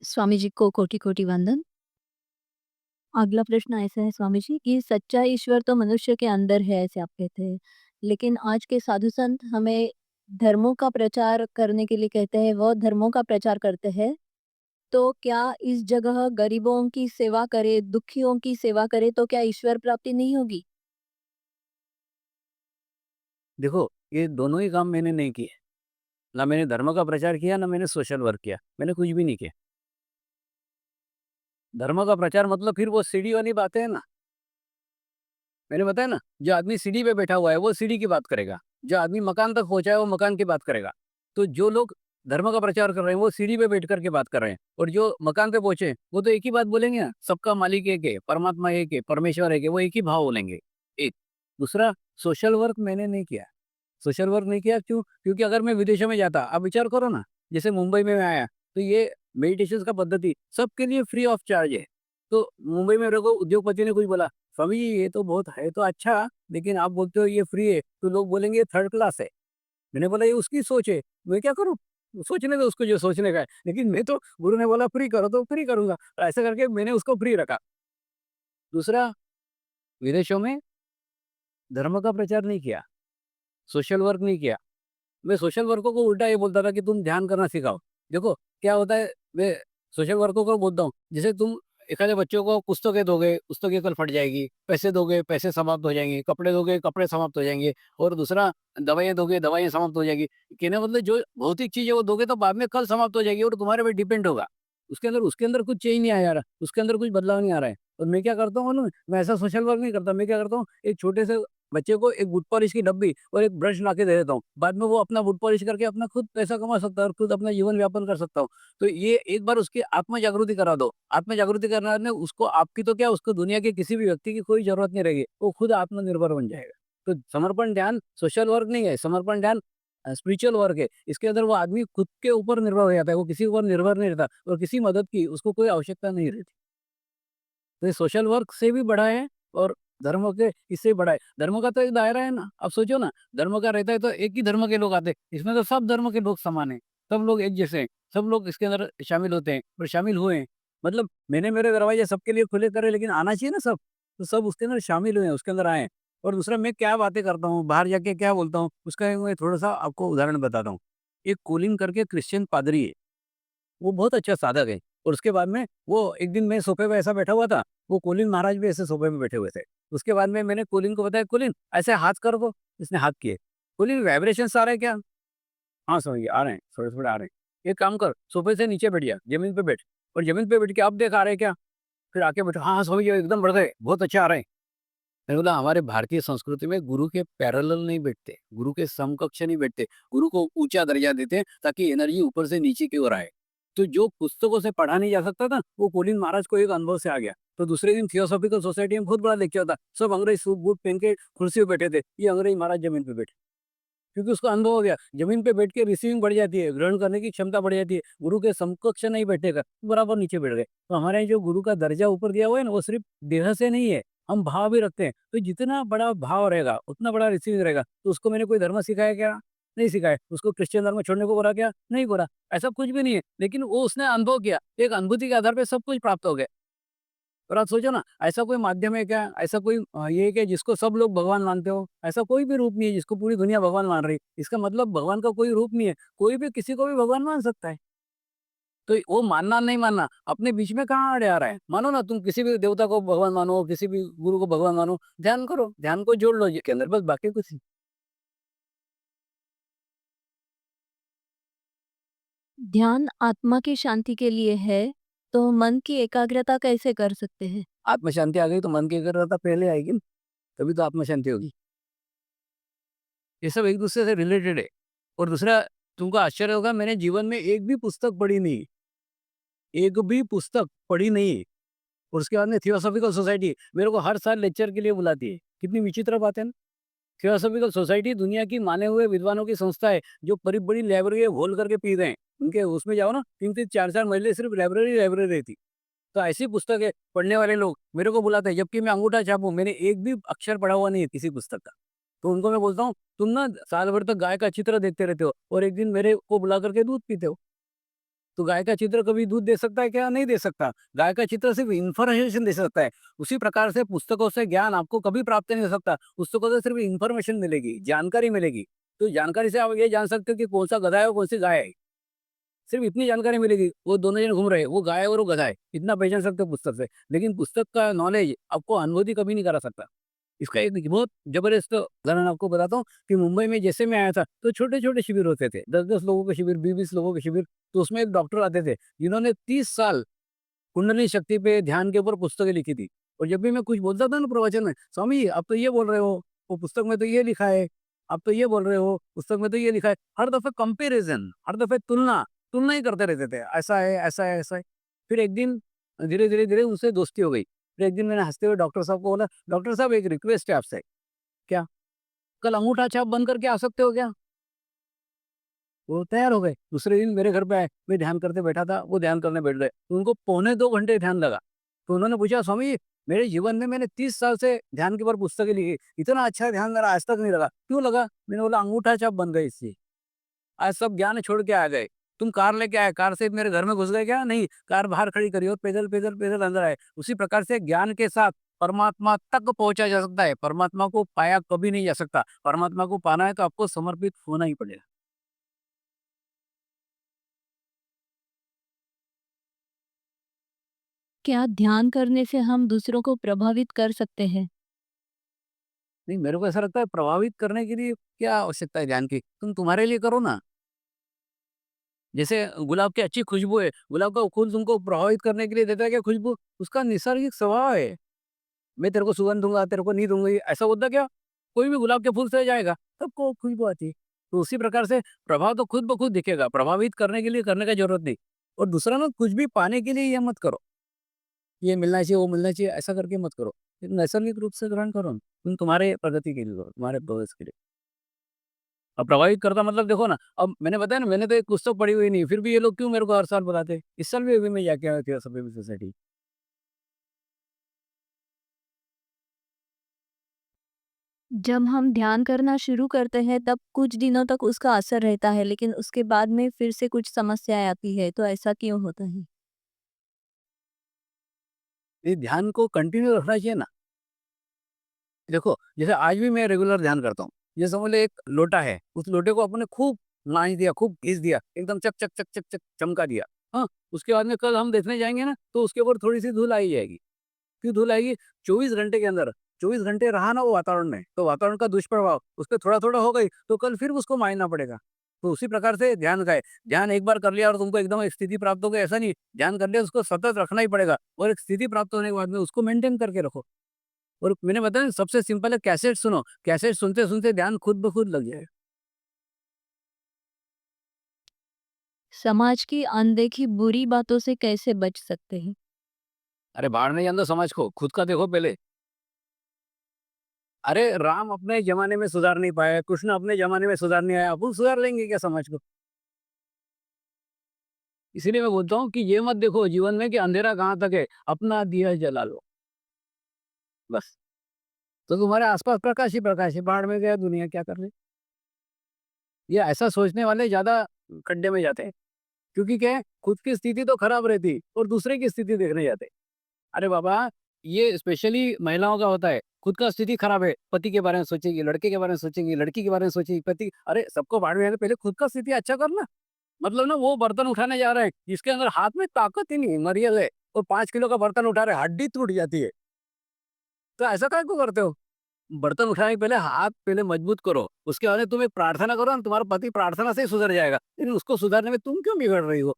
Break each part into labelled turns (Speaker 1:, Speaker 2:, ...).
Speaker 1: स्वामी जी को कोटि-कोटि वंदन। अगला प्रश्न ऐसा है स्वामी जी कि सच्चा ईश्वर तो मनुष्य के अंदर है ऐसे आप कहते हैं। लेकिन आज के साधु संत हमें धर्मों का प्रचार करने के लिए कहते हैं, वो धर्मों का प्रचार करते हैं। तो क्या इस जगह गरीबों की सेवा करें, दुखियों की सेवा करें तो क्या ईश्वर प्राप्ति नहीं होगी?
Speaker 2: देखो, ये दोनों ही काम मैंने नहीं किए। ना मैंने धर्म का प्रचार किया, ना मैंने सोशल वर्क किया। मैंने कुछ भी नहीं किया। धर्म का प्रचार मतलब फिर वो सीढ़ी वाली बातें है ना। मैंने बताया ना, जो आदमी सीढ़ी पे बैठा हुआ है, वो सीढ़ी की बात करेगा। जो आदमी मकान तक पहुँचा है, वो मकान की बात करेगा। तो जो लोग धर्म का प्रचार कर रहे हैं, वो सीढ़ी पे बैठ कर के बात कर रहे हैं और जो मकान पे पहुँचे, वो तो एक ही बात बोलेंगे ना, सबका मालिक एक है, परमात्मा एक है, परमेश्वर एक है, वो एक ही भाव बोलेंगे। एक। दूसरा, सोशल वर्क मैंने नहीं किया। सोशल वर्क नहीं किया क्यों? क्योंकि अगर मैं विदेशों में जाता, आप विचार करो ना, जैसे मुंबई में मैं आया, तो ये मेडिटेशन का पद्धति सबके लिए फ्री ऑफ चार्ज है। तो मुंबई में मेरे को उद्योगपति ने कुछ बोला, "स्वामी जी ये तो बहुत है तो अच्छा, लेकिन आप बोलते हो ये फ्री है, तो लोग बोलेंगे ये थर्ड क्लास है।" मैंने बोला, "ये उसकी सोच है, मैं क्या करूँ? सोचने दो उसको जो सोचने का है, लेकिन मैं तो गुरु ने बोला फ्री करो तो फ्री करूँगा।" ऐसा करके मैंने उसको फ्री रखा। दूसरा, विदेशों में धर्म का प्रचार नहीं किया, सोशल वर्क नहीं किया। मैं सोशल वर्कर को उल्टा ये बोलता था कि तुम ध्यान करना सिखाओ। देखो, क्या होता है, मैं सोशल वर्कर को बोलता हूँ, जैसे तुम एखादे बच्चों को पुस्तकें दोगे, पुस्तकें कल फट जाएगी, पैसे दोगे, पैसे समाप्त हो जाएँगे, कपड़े दोगे, कपड़े समाप्त हो जाएँगे और दूसरा दवाइयाँ दोगे, दवाइयाँ समाप्त हो जाएगी। कहने का मतलब जो भौतिक चीज़ है वो दोगे तो बाद में कल समाप्त हो जाएगी और तुम्हारे पे डिपेंड होगा। उसके अंदर कुछ चेंज नहीं आया, उसके अंदर कुछ बदलाव नहीं आ रहा है। और मैं क्या करता हूँ मालूम है? मैं ऐसा सोशल वर्क नहीं करता, मैं क्या करता हूँ, एक छोटे से बच्चे को एक बूट पॉलिश की डब्बी और एक ब्रश ला के दे देता हूँ। बाद में वो अपना बूट पॉलिश करके अपना खुद पैसा कमा सकता है और खुद अपना जीवन यापन कर सकता हूँ। तो ये एक बार उसकी आत्म जागृति करा दो। आत्म जागृति कराने उसको आपकी तो क्या उसको दुनिया के किसी भी व्यक्ति की कोई ज़रूरत नहीं रहेगी। वो खुद आत्मनिर्भर बन जाएगा। तो समर्पण ध्यान सोशल वर्क नहीं है, समर्पण ध्यान स्पिरिचुअल वर्क है। इसके अंदर वो आदमी खुद के ऊपर निर्भर हो जाता है, वो किसी के ऊपर निर्भर नहीं रहता और किसी मदद की उसको कोई आवश्यकता नहीं रहती। तो ये सोशल वर्क से भी बड़ा है और धर्म के इससे भी बड़ा है। धर्म का तो एक दायरा है ना, अब सोचो ना, धर्म का रहता है तो एक ही धर्म के लोग आते हैं, इसमें तो सब धर्म के लोग समान हैं, सब लोग एक जैसे हैं, सब लोग इसके अंदर शामिल होते हैं और शामिल हुए हैं। मतलब मैंने मेरे दरवाजे सबके लिए खुले करे लेकिन आना चाहिए ना सब, तो सब उसके अंदर शामिल हुए हैं, उसके अंदर आए हैं। और दूसरा मैं क्या बातें करता हूँ, बाहर जाके क्या बोलता हूँ, उसका एक मैं थोड़ा-सा आपको उदाहरण बताता हूँ। एक कोलिन करके क्रिश्चियन पादरी है। वो बहुत अच्छा साधक है और उसके बाद में वो एक दिन मैं सोफ़े पे ऐसा बैठा हुआ था, वो कोलिन महाराज भी ऐसे सोफ़े पे बैठे हुए थे। उसके बाद में मैंने कोलिन को बताया, "कोलिन ऐसे हाथ कर दो।" इसने हाथ किए। "कोलिन वाइब्रेशंस आ रहे हैं क्या?" "हाँ, समझ गया, आ रहे हैं, थोड़े-थोड़े आ रहे हैं।" "एक काम कर, सोफ़े से नीचे बैठ जा, ज़मीन पे बैठ और ज़मीन पे बैठ के अब देख आ रहे हैं क्या?" फिर आके बैठा, "हाँ, हाँ, समझ गया, एकदम बढ़ गए, बहुत अच्छे आ रहे हैं।" मैंने बोला, "हमारे भारतीय संस्कृति में गुरु के पैरेलल नहीं बैठते, गुरु के समकक्ष नहीं बैठते, गुरु को ऊँचा दर्जा देते हैं ताकि एनर्जी ऊपर से नीचे की ओर आए।" तो जो पुस्तकों से पढ़ा नहीं जा सकता था, वो कोलिन महाराज को एक अनुभव से आ गया। तो दूसरे दिन थियोसॉफिकल सोसाइटी में बहुत बड़ा लेक्चर था, सब अंग्रेज सूट बूट पहन के कुर्सी पे बैठे थे, ये अंग्रेज महाराज ज़मीन पे बैठे। क्योंकि उसको अनुभव हो गया, ज़मीन पे बैठ के रिसीविंग बढ़ जाती है, ग्रहण करने की क्षमता बढ़ जाती है, गुरु के समकक्ष नहीं बैठेगा, बराबर नीचे बैठ गए। तो हमारे यहाँ जो गुरु का दर्जा ऊपर दिया हुआ है ना, वो सिर्फ़ देह से नहीं है, हम भाव भी रखते हैं। तो जितना बड़ा भाव रहेगा, उतना बड़ा रिसीविंग रहेगा। तो उसको मैंने कोई धर्म सिखाया क्या? नहीं सिखाया। उसको क्रिश्चियन धर्म छोड़ने को बोला क्या? नहीं बोला। ऐसा कुछ भी नहीं है, लेकिन वो उसने अनुभव किया, एक अनुभूति के आधार पे सब कुछ प्राप्त हो गया। और आप सोचो ना, ऐसा कोई माध्यम है क्या? ऐसा कोई ये है क्या जिसको सब लोग भगवान मानते हो? ऐसा कोई भी रूप नहीं है जिसको पूरी दुनिया भगवान मान रही है। इसका मतलब भगवान का कोई रूप नहीं है। कोई भी किसी को भी भगवान मान सकता है। तो वो मानना नहीं मानना अपने बीच में कहाँ अड़े आ रहा है? मानो ना, तुम किसी भी देवता को भगवान मानो, किसी भी गुरु को भगवान मानो, ध्यान करो, ध्यान को जोड़ लो इसके अंदर, बस बाकी कुछ नहीं।
Speaker 1: ध्यान आत्मा की शांति के लिए है, तो मन की एकाग्रता कैसे कर सकते हैं?
Speaker 2: आत्म शांति आ गई तो मन की एकाग्रता पहले आएगी ना, तभी तो आत्म शांति होगी। ये सब एक-दूसरे से रिलेटेड है। और दूसरा, तुमको आश्चर्य होगा, मैंने जीवन में एक भी पुस्तक पढ़ी नहीं, एक भी पुस्तक पढ़ी नहीं। और उसके बाद में थियोसॉफिकल सोसाइटी मेरे को हर साल लेक्चर के लिए बुलाती है। कितनी विचित्र बात है ना? थियोसॉफिकल सोसाइटी दुनिया की माने हुए विद्वानों की संस्था है, जो बड़ी-बड़ी लाइब्रेरी घोल करके पी रहे हैं। उनके उसमें जाओ ना, 3-3 4-4 महीने सिर्फ लाइब्रेरी रहती। तो ऐसी पुस्तकें पढ़ने वाले लोग मेरे को बुलाते हैं, जबकि मैं अंगूठा छापूँ, मैंने एक भी अक्षर पढ़ा हुआ नहीं है किसी पुस्तक का। तो उनको मैं बोलता हूँ, "तुम ना साल भर तक गाय का चित्र देखते रहते हो और एक दिन मेरे को बुला करके दूध पीते हो।" तो गाय का चित्र कभी दूध दे सकता है क्या? नहीं दे सकता। गाय का चित्र सिर्फ़ इन्फॉर्मेशन दे सकता है। उसी प्रकार से पुस्तकों से ज्ञान आपको कभी प्राप्त नहीं हो सकता। पुस्तकों से सिर्फ़ इन्फॉर्मेशन मिलेगी, जानकारी मिलेगी। तो जानकारी से आप ये जान सकते हो कि कौन-सा गधा है और कौन-सी गाय है। सिर्फ़ इतनी जानकारी मिलेगी, वो दोनों जन घूम रहे हैं, वो गाय है और वो गधा है। इतना पहचान सकते हो पुस्तक से। लेकिन पुस्तक का नॉलेज आपको अनुभूति कभी नहीं करा सकता। इसका एक बहुत ज़बरदस्त उदाहरण आपको बताता हूँ कि मुंबई में जैसे मैं आया था, तो छोटे-छोटे शिविर होते थे। 10-10 लोगों के शिविर, 20-20 लोगों के शिविर। तो उसमें एक डॉक्टर आते थे, जिन्होंने 30 साल कुंडली शक्ति पे ध्यान के ऊपर पुस्तकें लिखी थी। और जब भी मैं कुछ बोलता था ना प्रवचन में, "स्वामी आप तो ये बोल रहे हो, वो पुस्तक में तो ये लिखा है। आप तो ये बोल रहे हो, पुस्तक में तो ये लिखा है।" हर दफ़े कंपैरिज़न, हर दफ़े तुलना, तुलना ही करते रहते थे। ऐसा है, ऐसा है, ऐसा है। फिर एक दिन धीरे-धीरे उनसे दोस्ती हो गई। फिर एक दिन मैंने हँसते हुए डॉक्टर साहब को बोला, "डॉक्टर साहब एक रिक्वेस्ट है आपसे।" "क्या?" "कल अंगूठा छाप बन करके आ सकते हो क्या?" वो तैयार हो गए। दूसरे दिन मेरे घर पे आए, मैं ध्यान करते बैठा था, वो ध्यान करने बैठ गए। तो उनको पौने 2 घंटे ध्यान लगा। तो उन्होंने पूछा, "स्वामी मेरे जीवन में मैंने 30 साल से ध्यान के ऊपर पुस्तकें लिखी, इतना अच्छा ध्यान मेरा आज तक नहीं लगा, क्यों लगा?" मैंने बोला, "अंगूठा छाप बन गई इससे। आज सब ज्ञान छोड़ के आ गए। तुम कार लेके आए, कार से मेरे घर में घुस गए क्या? नहीं, कार बाहर खड़ी करी और पैदल अंदर आए।" उसी प्रकार से ज्ञान के साथ परमात्मा तक पहुँचा जा सकता है। परमात्मा को पाया कभी नहीं जा सकता। परमात्मा को पाना है तो आपको समर्पित होना ही पड़ेगा।
Speaker 1: क्या ध्यान करने से हम दूसरों को प्रभावित कर सकते हैं?
Speaker 2: नहीं, मेरे को ऐसा लगता है प्रभावित करने के लिए क्या आवश्यकता है ध्यान की? तुम तुम्हारे लिए करो ना। जैसे गुलाब की अच्छी खुशबू है, गुलाब का फूल तुमको प्रभावित करने के लिए देता है क्या खुशबू? उसका नैसर्गिक स्वभाव है। मैं तेरे को सुगंध दूँगा, तेरे को नहीं दूँगी, ऐसा होता क्या? कोई भी गुलाब के फूल से जाएगा, सबको खुशबू आती है। तो उसी प्रकार से प्रभाव तो खुद ब खुद दिखेगा, प्रभावित करने के लिए करने का ज़रूरत नहीं। और दूसरा ना कुछ भी पाने के लिए ये मत करो, ये मिलना चाहिए, वो मिलना चाहिए, ऐसा करके मत करो। एक नैसर्गिक रूप से ग्रहण करो ना। तुम तुम्हारे प्रगति के लिए करो, तुम्हारे भविष्य के लिए। अब प्रभावित करता मतलब देखो ना, अब मैंने बताया ना, मैंने तो एक पुस्तक पढ़ी हुई नहीं, फिर भी ये लोग क्यों मेरे को हर साल बताते हैं। इस साल भी अभी मैं जाके आया था सभ्य सोसाइटी।
Speaker 1: जब हम ध्यान करना शुरू करते हैं तब कुछ दिनों तक उसका असर रहता है, लेकिन उसके बाद में फिर से कुछ समस्याएँ आती है, तो ऐसा क्यों होता है?
Speaker 2: ये ध्यान को कंटिन्यू रखना चाहिए ना। देखो, जैसे आज भी मैं रेगुलर ध्यान करता हूँ। ये समझ लो एक लोटा है, उस लोटे को आपने खूब मांज दिया, खूब घिस दिया, एकदम चक, चक, चक, चक, चक चमका दिया। हाँ, उसके बाद में कल हम देखने जाएँगे ना, तो उसके ऊपर थोड़ी-सी धूल आ ही जाएगी। क्यों धूल आएगी? 24 घंटे के अंदर, 24 घंटे रहा ना वो वातावरण में, तो वातावरण का दुष्प्रभाव उस पे थोड़ा-थोड़ा हो गई, तो कल फिर उसको मांजना पड़ेगा। तो उसी प्रकार से ध्यान का है। ध्यान एक बार कर लिया और तुमको एकदम एक स्थिति प्राप्त हो गई, ऐसा नहीं। ध्यान कर लिया, उसको सतत रखना ही पड़ेगा और एक स्थिति प्राप्त होने के बाद में उसको मेंटेन करके रखो। और मैंने बताया ना, सबसे सिंपल है कैसेट सुनो, कैसेट सुनते-सुनते ध्यान खुद ब खुद लग जाएगा।
Speaker 1: समाज की अनदेखी बुरी बातों से कैसे बच सकते हैं?
Speaker 2: अरे बाहर नहीं जान दो समाज को, खुद का देखो पहले। अरे राम अपने ज़माने में सुधार नहीं पाया, कृष्ण अपने ज़माने में सुधार नहीं आया, अपन सुधार लेंगे क्या समाज को? इसीलिए मैं बोलता हूँ कि ये मत देखो जीवन में कि अंधेरा कहाँ तक है, अपना दिया जला लो, बस। तो तुम्हारे आस-पास प्रकाश ही प्रकाश है, बाहर में गया दुनिया क्या कर ले? ये ऐसा सोचने वाले ज़्यादा खड्डे में जाते हैं, क्योंकि क्या है, खुद की स्थिति तो खराब रहती और दूसरे की स्थिति देखने जाते हैं। अरे बाबा, ये स्पेशली महिलाओं का होता है। खुद का स्थिति खराब है, पति के बारे में सोचेगी, लड़के के बारे में सोचेगी, लड़की के बारे में सोचेगी, पति अरे सबको बाहर में आने पहले खुद का स्थिति अच्छा कर ना। मतलब ना वो बर्तन उठाने जा रहा है, जिसके अंदर हाथ में ताकत ही नहीं है, मरियल है, और 5 किलो का बर्तन उठा रहे, हड्डी टूट जाती है। तो ऐसा काहे को करते हो? बर्तन उठाने के पहले हाथ पहले मजबूत करो, उसके बाद में तुम एक प्रार्थना करो ना, तुम्हारा पति प्रार्थना से ही सुधर जाएगा। लेकिन उसको सुधारने में तुम क्यों बिगड़ रही हो?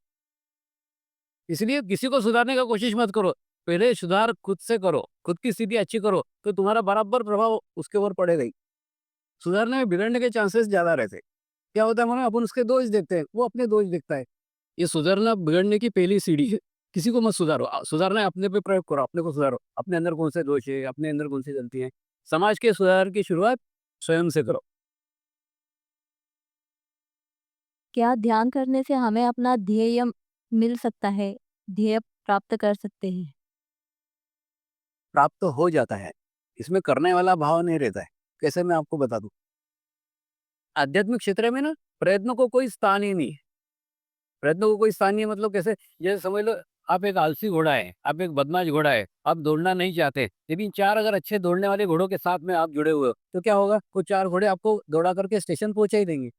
Speaker 2: इसलिए किसी को सुधारने का कोशिश मत करो। पहले सुधार खुद से करो, खुद की स्थिति अच्छी करो, तो तुम्हारा बराबर प्रभाव उसके ऊपर पड़ेगा ही। सुधारने में बिगड़ने के चांसेस ज़्यादा रहते हैं। क्या होता है मालूम है? अपन उसके दोष देखते हैं, वो अपने दोष देखता है। ये सुधरना बिगड़ने की पहली सीढ़ी है। किसी को मत सुधारो, सुधारना है अपने पे प्रयोग करो, अपने को सुधारो। अपने अंदर कौन से दोष है, अपने अंदर कौन सी गलती है। समाज के सुधार की शुरुआत स्वयं से करो।
Speaker 1: क्या ध्यान करने से हमें अपना ध्येय मिल सकता है? ध्येय प्राप्त कर सकते हैं?
Speaker 2: प्राप्त तो हो जाता है, इसमें करने वाला भाव नहीं रहता है। कैसे मैं आपको बता दूँ? आध्यात्मिक क्षेत्र में ना प्रयत्नों को कोई स्थान ही नहीं है। प्रयत्नों को कोई स्थान नहीं है, मतलब कैसे? जैसे समझ लो आप एक आलसी घोड़ा है, आप एक बदमाश घोड़ा है, आप दौड़ना नहीं चाहते, लेकिन 4 अगर अच्छे दौड़ने वाले घोड़ों के साथ में आप जुड़े हुए हो, तो क्या होगा? वो 4 घोड़े आपको दौड़ा करके स्टेशन पहुँचा ही देंगे।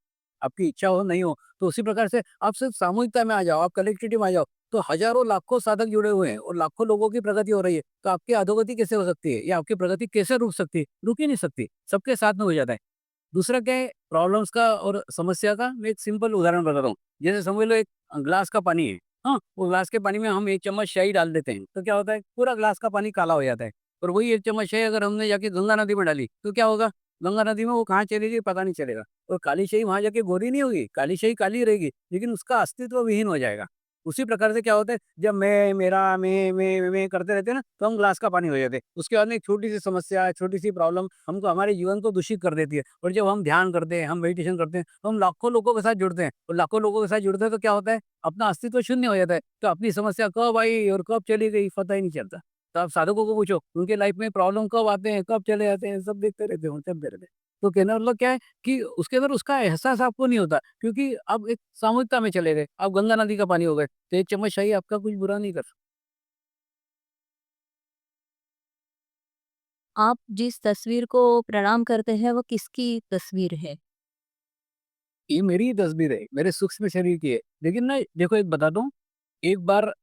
Speaker 2: आपकी इच्छा हो, नहीं हो। तो उसी प्रकार से आप सिर्फ सामूहिकता में आ जाओ, आप कलेक्टिविटी में आ जाओ, तो हज़ारों लाखों साधक जुड़े हुए हैं और लाखों लोगों की प्रगति हो रही है। तो आपकी अधोगति कैसे हो सकती है? या आपकी प्रगति कैसे रुक सकती है? रुक ही नहीं सकती, सबके साथ में हो जाता है। दूसरा क्या है प्रॉब्लम्स का और समस्या का, मैं एक सिंपल उदाहरण बताता हूँ। जैसे समझ लो एक ग्लास का पानी है, हाँ? वो ग्लास के पानी में हम 1 चम्मच शाही डाल देते हैं, तो क्या होता है? पूरा ग्लास का पानी काला हो जाता है। और वही 1 चम्मच शाही अगर हमने जाके गंगा नदी में डाली, तो क्या होगा? गंगा नदी में वो कहाँ चली गई पता नहीं चलेगा। और काली शाही वहाँ जाके गोरी नहीं होगी, काली शाही काली रहेगी, लेकिन उसका अस्तित्व विहीन हो जाएगा। उसी प्रकार से क्या होता है, जब मैं, मेरा, मैं करते रहते हैं ना, तो हम ग्लास का पानी हो जाते हैं। उसके बाद में एक छोटी-सी समस्या, छोटी-सी प्रॉब्लम हमको हमारे जीवन को दूषित कर देती है। और जब हम ध्यान करते हैं, हम मेडिटेशन करते हैं, तो हम लाखों लोगों के साथ जुड़ते हैं और लाखों लोगों के साथ जुड़ते हैं तो क्या होता है, अपना अस्तित्व शून्य हो जाता है। तो अपनी समस्या कब आई और कब चली गई पता ही नहीं चलता। तो आप साधकों को पूछो, उनके लाइफ में प्रॉब्लम कब आते हैं, कब चले जाते हैं, सब देखते रहते हो, चलते रहते हैं। तो कहने का मतलब क्या है कि उसके अंदर उसका एहसास आपको नहीं होता, क्योंकि आप एक सामूहिकता में चले गए, आप गंगा नदी का पानी हो गए, तो 1 चम्मच शाही आपका कुछ बुरा नहीं कर सकती।
Speaker 1: आप जिस तस्वीर को प्रणाम करते हैं वो किसकी तस्वीर है?
Speaker 2: ये मेरी ही तस्वीर है, मेरे सूक्ष्म शरीर की है। लेकिन ना देखो एक बताता हूँ, एक बार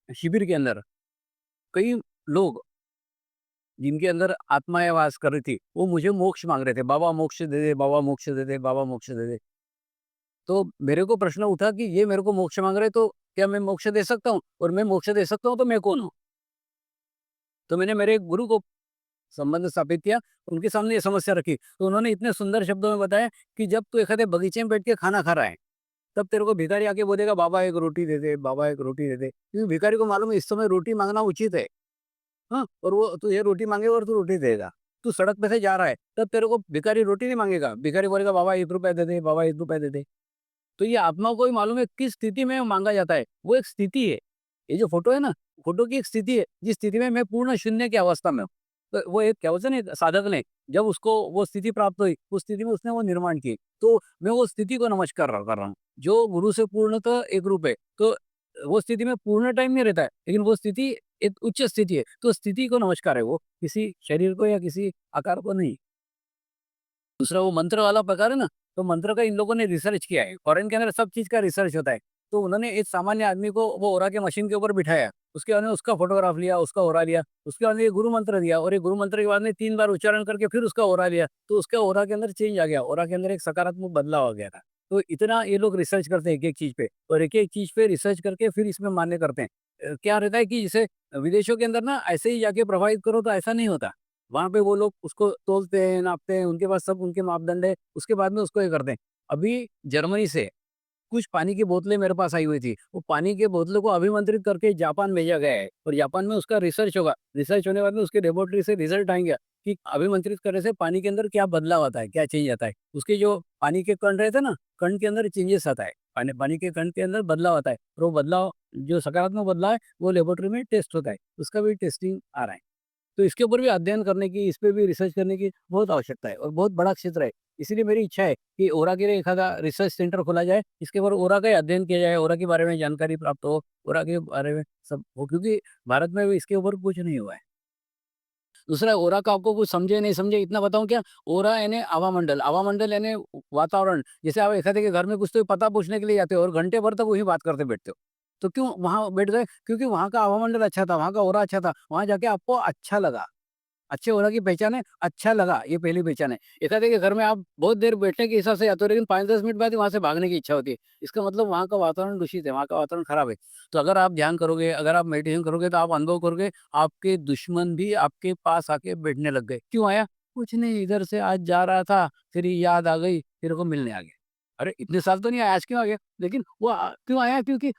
Speaker 2: शिविर के अंदर कई लोग जिनके अंदर आत्माएँ वास कर रही थी, वो मुझे मोक्ष माँग रहे थे, "बाबा मोक्ष दे दे, बाबा मोक्ष दे दे, बाबा मोक्ष दे दे।" तो मेरे को प्रश्न उठा कि ये मेरे को मोक्ष माँग रहे हैं, तो क्या मैं मोक्ष दे सकता हूँ? और मैं मोक्ष दे सकता हूँ तो मैं कौन हूँ? तो मैंने मेरे एक गुरु को संबंध स्थापित किया, उनके सामने ये समस्या रखी। तो उन्होंने इतने सुंदर शब्दों में बताया कि जब तू एखादे बगीचे में बैठ के खाना खा रहा है, तब तेरे को भिखारी आके बोलेगा, "बाबा एक रोटी दे दे, बाबा एक रोटी दे दे।" क्योंकि भिखारी को मालूम है इस समय रोटी माँगना उचित है। हाँ, और वो तुझे रोटी माँगेगा और तू रोटी देगा। तू सड़क पे से जा रहा है, तब तेरे को भिखारी रोटी नहीं माँगेगा, भिखारी बोलेगा, "बाबा ₹1 दे दे, बाबा ₹1 दे दे।" तो ये आत्मा को ही मालूम है किस स्थिति में माँगा जाता है, वो एक स्थिति है। ये जो फ़ोटो है ना, फ़ोटो की एक स्थिति है, जिस स्थिति में मैं पूर्ण शून्य की अवस्था में हूँ। तो वो एक क्या बोलते हैं ना एक साधक ने, जब उसको वो स्थिति प्राप्त हुई, उस स्थिति में उसने वो निर्माण की। तो मैं वो स्थिति को नमस्कार कर रहा हूँ, जो गुरु से पूर्णतः एक रूप है। तो वो स्थिति में पूर्ण टाइम नहीं रहता है, लेकिन वो स्थिति एक उच्च स्थिति है, तो स्थिति को नमस्कार है वो, किसी शरीर को या किसी आकार को नहीं। दूसरा वो मंत्र वाला प्रकार है ना, तो मंत्र का इन लोगों ने रिसर्च किया है। फॉरेन के अंदर सब चीज़ का रिसर्च होता है। तो उन्होंने एक सामान्य आदमी को वो ओरा के मशीन के ऊपर बिठाया। उसके बाद में उसका फ़ोटोग्राफ लिया, उसका ओरा लिया। उसके बाद में ये गुरु मंत्र दिया और ये गुरु मंत्र के बाद में 3 बार उच्चारण करके फिर उसका ओरा लिया। तो उसके ओरा के अंदर चेंज आ गया। ओरा के अंदर एक सकारात्मक बदलाव आ गया था। तो इतना ये लोग रिसर्च करते हैं एक-एक चीज़ पे और एक-एक चीज़ पे रिसर्च करके फिर इसमें मान्य करते हैं। क्या रहता है कि जैसे विदेशों के अंदर ना ऐसे ही जाके प्रभावित करो तो ऐसा नहीं होता। वहाँ पे वो लोग उसको तौलते हैं, नापते हैं, उनके पास सब उनके मापदंड है, उसके बाद में उसको ये करते हैं। अभी जर्मनी से कुछ पानी की बोतलें मेरे पास आई हुई थी, वो पानी की बोतलों को अभिमंत्रित करके जापान भेजा गया है और जापान में उसका रिसर्च होगा। रिसर्च होने के बाद में उसके लैबोरेटरी से रिज़ल्ट आएँगे कि अभिमंत्रित करने से पानी के अंदर क्या बदलाव आता है, क्या चेंज आता है। उसके जो पानी के कण रहते हैं ना, कण के अंदर चेंजेस आता है। पानी पानी के कण के अंदर बदलाव आता है और वो बदलाव जो सकारात्मक बदलाव है, वो लैबोरेटरी में टेस्ट होता है। उसका भी टेस्टिंग आ रहा है। तो इसके ऊपर भी अध्ययन करने की, इस पे भी रिसर्च करने की बहुत आवश्यकता है और बहुत बड़ा क्षेत्र है। इसीलिए मेरी इच्छा है कि ओरा के लिए एखादा रिसर्च सेंटर खोला जाए, इसके ऊपर ओरा का ही अध्ययन किया जाए, ओरा के बारे में जानकारी प्राप्त हो, ओरा के बारे में सब हो क्योंकि भारत में भी इसके ऊपर कुछ नहीं हुआ है। दूसरा ओरा का आपको कुछ समझे नहीं समझे इतना बताऊँ क्या? ओरा यानी हवामंडल, हवामंडल यानी वातावरण। जैसे आप एखादे के घर में कुछ तो पता पूछने के लिए जाते हो और घंटे भर तक वही बात करते बैठते हो। तो क्यों वहाँ बैठ गए? क्योंकि वहाँ का हवामंडल अच्छा था, वहाँ का ओरा अच्छा था, वहाँ जाके आपको अच्छा लगा। अच्छे होने की पहचान है, अच्छा लगा, ये पहली पहचान है। एक आधे के घर में आप बहुत देर बैठने के हिसाब से जाते हो, लेकिन 5-10 मिनट बाद ही वहाँ से भागने की इच्छा होती है। इसका मतलब वहाँ का वातावरण दूषित है, वहाँ का वातावरण खराब है। तो अगर आप ध्यान करोगे, अगर आप मेडिटेशन करोगे, तो आप अनुभव करोगे, आपके दुश्मन भी आपके पास आके बैठने लग गए। क्यों आया? कुछ नहीं, इधर से आज जा रहा था, तेरी याद आ गई, तेरे को मिलने आ गया। अरे! इतने साल तो नहीं आया, आज क्यों आ गया? लेकिन वो क्यों आया? क्योंकि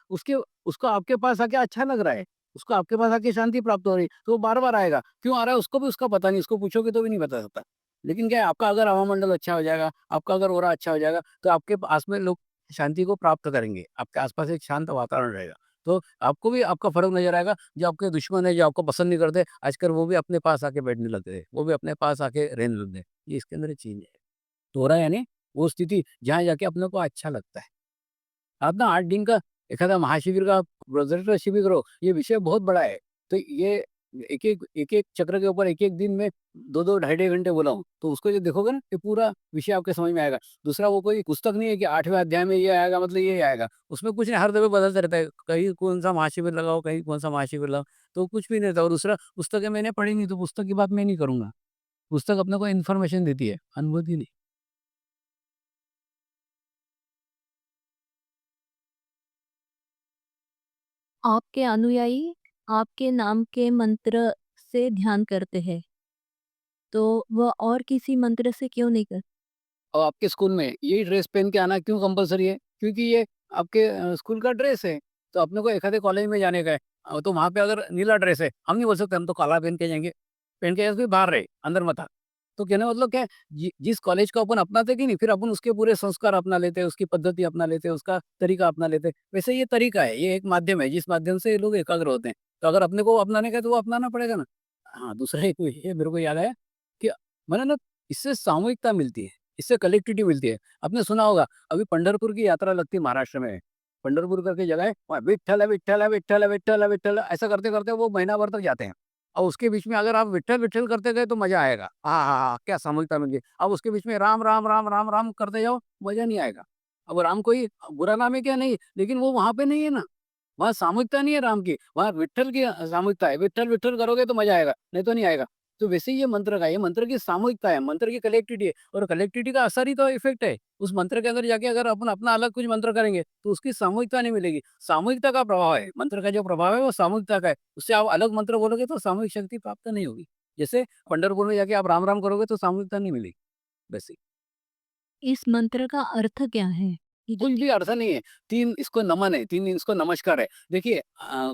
Speaker 2: उसको आपके पास आके अच्छा लग रहा है। उसको आपके पास आके शांति प्राप्त हो रही है, तो वो बार-बार आएगा। क्यों आ रहा है उसको भी उसका पता नहीं, उसको पूछोगे तो भी नहीं बता सकता। लेकिन क्या है आपका अगर हवामंडल अच्छा हो जाएगा, आपका अगर ऑरा अच्छा हो जाएगा, तो आपके पास में लोग शांति को प्राप्त करेंगे। आपके आस-पास एक शांत वातावरण रहेगा। तो आपको भी आपका फ़र्क नज़र आएगा, जो आपके दुश्मन है, जो आपको पसंद नहीं करते, आजकल वो भी अपने पास आके बैठने लग गए। वो भी अपने पास आके रहने लग गए। ये इसके अंदर एक चीज़ है। तो ऑरा यानी वो स्थिति जहाँ जाके अपने को अच्छा लगता है। आप ना 8 दिन का एखादा महाशिबिर का प्रोजेक्टर शिबिर करो, ये विषय बहुत बड़ा है। तो ये एक-एक चक्र के ऊपर एक-एक दिन में 2-2 ढाई-ढाई घंटे बोला हूँ, तो उसको जो देखोगे ना, ये पूरा विषय आपके समझ में आएगा। दूसरा वो कोई पुस्तक नहीं है कि 8वें अध्याय में ये आएगा मतलब ये आएगा। उसमें कुछ नहीं, हर दफ़े बदलता रहता है। कहीं कौन-सा महाशिविर लगाओ, कहीं कौन-सा महाशिविर लगाओ, तो कुछ भी नहीं रहता। और दूसरा, पुस्तकें मैंने पढ़ी नहीं, तो पुस्तक की बात मैं नहीं करूँगा। पुस्तक अपने को इन्फॉर्मेशन देती है, अनुभूति नहीं।
Speaker 1: आपके अनुयायी आपके नाम के मंत्र से ध्यान करते हैं, तो वह और किसी मंत्र से क्यों नहीं कर
Speaker 2: और आपके स्कूल में यही ड्रेस पहन के आना क्यों कंपल्सरी है? क्योंकि ये आपके स्कूल का ड्रेस है। तो अपने को एक आधे कॉलेज में जाने का है, तो वहाँ पे अगर नीला ड्रेस है, हम नहीं बोल सकते हम तो काला पहन के जाएँगे। पहन के कोई बाहर रहे, अंदर मत आ। तो कहने का मतलब क्या है, जिस कॉलेज को अपन अपनाते कि नहीं, फिर अपन उसके पूरे संस्कार अपना लेते हैं, उसकी पद्धति अपना लेते हैं, उसका तरीका अपना लेते हैं। वैसे ये तरीका है, ये एक माध्यम है, जिस माध्यम से लोग एकाग्र होते हैं। तो अगर अपने को अपनाने का है, तो वो अपनाना पड़ेगा ना। हाँ, दूसरा एक ये मेरे को याद आया कि मैंने ना, इससे सामूहिकता मिलती है। इससे कलेक्टिविटी मिलती है। आपने सुना होगा, अभी पंढरपुर की यात्रा लगती है महाराष्ट्र में। पंढरपुर करके जगह है, वहाँ विठ्ठल, विठ्ठल, विठ्ठल, विठ्ठल, विठ्ठल ऐसा करते-करते वो महीना भर तक जाते हैं। और उसके बीच में अगर आप विठ्ठल, विठ्ठल करते गए तो मज़ा आएगा। आहाहा! क्या सामूहिकता मिल गई। अब उसके बीच में राम, राम, राम, राम, राम करते जाओ, मज़ा नहीं आएगा। अब राम कोई बुरा नाम है क्या? नहीं, लेकिन वो वहाँ पे नहीं है ना। वहाँ सामूहिकता नहीं है राम की, वहाँ विट्ठल की सामूहिकता है। विट्ठल, विट्ठल करोगे तो मज़ा आएगा, नहीं तो नहीं आएगा। तो वैसे ही ये मंत्र का है, ये मंत्र की सामूहिकता है, मंत्र की कलेक्टिविटी है, और कलेक्टिविटी का असर ही तो इफ़ेक्ट है। उस मंत्र के अंदर जाके अगर अपन अपना अलग कुछ मंत्र करेंगे, तो उसकी सामूहिकता नहीं मिलेगी। सामूहिकता का प्रभाव है, मंत्र का जो प्रभाव है वो सामूहिकता का है। उससे आप अलग मंत्र बोलोगे तो सामूहिक शक्ति प्राप्त नहीं होगी। जैसे पंढरपुर में जाके आप राम, राम करोगे तो सामूहिकता नहीं मिलेगी, वैसे ही।
Speaker 1: इस मंत्र का अर्थ क्या है? कि
Speaker 2: कुछ भी अर्थ नहीं है। 3 इसको नमन है, 3 इसको नमस्कार है। देखिए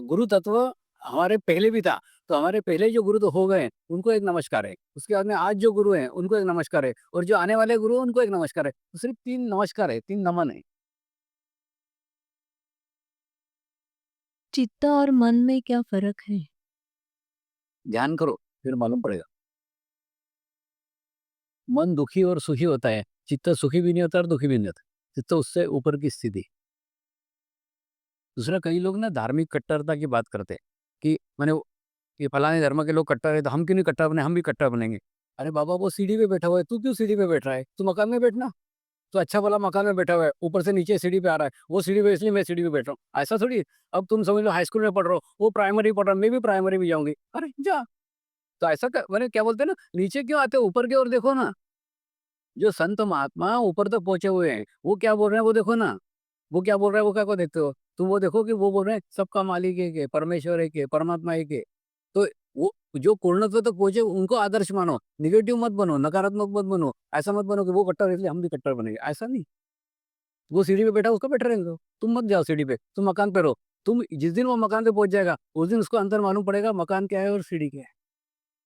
Speaker 2: गुरु तत्व हमारे पहले भी था, तो हमारे पहले जो गुरु तो हो गए, उनको एक नमस्कार है। उसके बाद में आज जो गुरु हैं, उनको एक नमस्कार है, और जो आने वाले गुरु हैं, उनको एक नमस्कार है। तो सिर्फ़ 3 नमस्कार है, 3 नमन है।
Speaker 1: चित्त और मन में क्या फ़र्क है?
Speaker 2: ध्यान करो, फिर मालूम पड़ेगा। मन दुखी और सुखी होता है, चित्त सुखी भी नहीं होता और दुखी भी नहीं होता। चित्त उससे ऊपर की स्थिति। दूसरा, कई लोग ना धार्मिक कट्टरता की बात करते हैं कि माने ये फलाने धर्म के लोग कट्टर है, तो हम क्यों नहीं कट्टर बने, हम भी कट्टर बनेंगे। अरे बाबा, वो सीढ़ी पे बैठा हुआ है, तू क्यों सीढ़ी पे बैठ रहा है? तू मकान में बैठना। तो अच्छा भला मकान में बैठा हुआ है, ऊपर से नीचे सीढ़ी पे आ रहा है, वो सीढ़ी पे इसलिए मैं सीढ़ी पे बैठ रहा हूँ। ऐसा थोड़ी है। अब तुम समझ लो हाई स्कूल में पढ़ रहे हो, वो प्राइमरी पढ़ रहा है, मैं भी प्राइमरी में जाऊँगी। अरे जा! तो ऐसा माने क्या बोलते हैं ना, नीचे क्यों आते हो, ऊपर की ओर देखो ना। जो संत महात्मा ऊपर तक पहुँचे हुए हैं, वो क्या बोल रहे हैं वो देखो ना। वो क्या बोल रहा है वो क्या को देखते हो? तुम वो देखो कि वो बोल रहे हैं सबका मालिक एक है, परमेश्वर एक है, परमात्मा एक है। तो वो जो पूर्णत्व तक पहुँचे उनको आदर्श मानो, नेगेटिव मत बनो, नकारात्मक मत बनो। ऐसा मत बनो कि वो कट्टर है इसलिए हम भी कट्टर बनेंगे, ऐसा नहीं। वो सीढ़ी पे बैठा है उसको बैठे रहने दो। तुम मत जाओ सीढ़ी पे, तुम मकान पे रहो। तुम जिस दिन वो मकान पे पहुँच जाएगा, उस दिन उसको अंतर मालूम पड़ेगा मकान क्या है और सीढ़ी क्या है।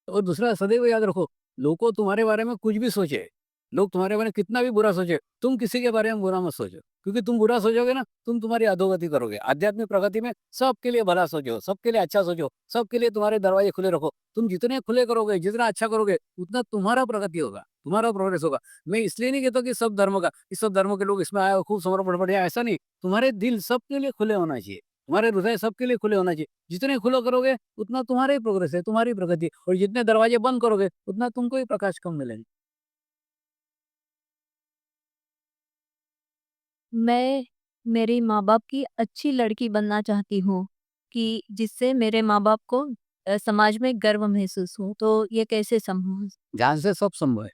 Speaker 2: और दूसरा, सदैव याद रखो, लोग को तुम्हारे बारे में कुछ भी सोचे, लोग तुम्हारे बारे में कितना भी बुरा सोचे, तुम किसी के बारे में बुरा मत सोचो। क्योंकि तुम बुरा सोचोगे ना, तुम तुम्हारी अधोगति करोगे। आध्यात्मिक प्रगति में सबके लिए भला सोचो, सबके लिए अच्छा सोचो, सबके लिए तुम्हारे दरवाजे खुले रखो। तुम जितने खुले करोगे, जितना अच्छा करोगे, उतना तुम्हारा प्रगति होगा, तुम्हारा प्रोग्रेस होगा। मैं इसलिए नहीं कहता कि सब धर्म का, कि सब धर्म के लोग इसमें आए और खूब समर्पण बढ़िया, ऐसा नहीं। तुम्हारे दिल सबके लिए खुले होना चाहिए। तुम्हारे हृदय सबके लिए खुले होना चाहिए। जितने खुला करोगे, उतना तुम्हारा ही प्रोग्रेस है, तुम्हारी प्रगति, और जितने दरवाजे बंद करोगे, उतना तुमको ही प्रकाश कम मिलेंगे।
Speaker 1: मैं मेरे माँ-बाप की अच्छी लड़की बनना चाहती हूँ, कि जिससे मेरे माँ-बाप को समाज में गर्व महसूस हो, तो ये कैसे संभव है?
Speaker 2: ध्यान से सब संभव है।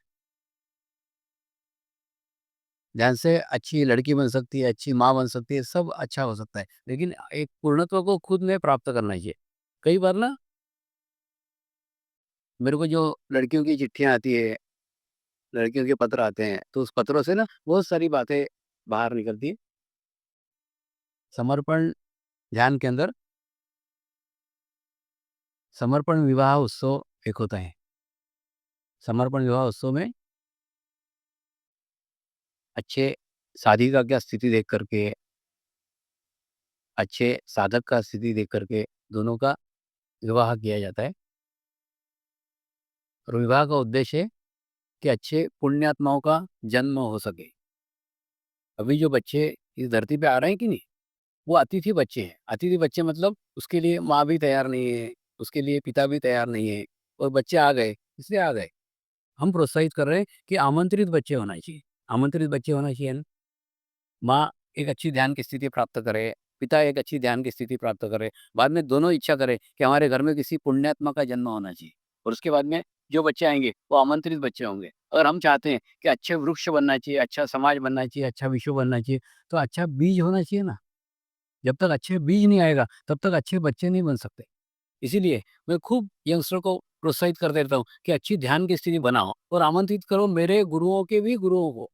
Speaker 2: ध्यान से अच्छी लड़की बन सकती है, अच्छी माँ बन सकती है, सब अच्छा हो सकता है। लेकिन एक पूर्णत्व को खुद में प्राप्त करना चाहिए। कई बार ना, मेरे को जो लड़कियों की चिट्ठियाँ आती है, लड़कियों के पत्र आते हैं, तो उस पत्रों से ना बहुत सारी बातें बाहर निकलती हैं। समर्पण ध्यान के अंदर समर्पण विवाह उत्सव एक होता है। समर्पण विवाह उत्सव में अच्छे शादी का क्या स्थिति देख करके, अच्छे साधक का स्थिति देख करके दोनों का विवाह किया जाता है। और विवाह का उद्देश्य है कि अच्छे पुण्यात्माओं का जन्म हो सके। अभी जो बच्चे इस धरती पे आ रहे हैं कि नहीं, वो अतिथि बच्चे हैं। अतिथि बच्चे मतलब उसके लिए माँ भी तैयार नहीं है, उसके लिए पिता भी तैयार नहीं है और बच्चे आ गए, इसलिए आ गए। हम प्रोत्साहित कर रहे हैं कि आमंत्रित बच्चे होना चाहिए। आमंत्रित बच्चे होना चाहिए ना, माँ एक अच्छी ध्यान की स्थिति प्राप्त करे, पिता एक अच्छी ध्यान की स्थिति प्राप्त करे, बाद में दोनों इच्छा करें कि हमारे घर में किसी पुण्यात्मा का जन्म होना चाहिए और उसके बाद में जो बच्चे आएँगे, वो आमंत्रित बच्चे होंगे। अगर हम चाहते हैं कि अच्छे वृक्ष बनना चाहिए, अच्छा समाज बनना चाहिए, अच्छा विश्व बनना चाहिए, तो अच्छा बीज होना चाहिए ना। जब तक अच्छे बीज नहीं आएगा, तब तक अच्छे बच्चे नहीं बन सकते। इसीलिए मैं खूब यंगस्टर को प्रोत्साहित कर देता हूँ कि अच्छी ध्यान की स्थिति बनाओ और आमंत्रित करो मेरे गुरुओं के भी गुरुओं को।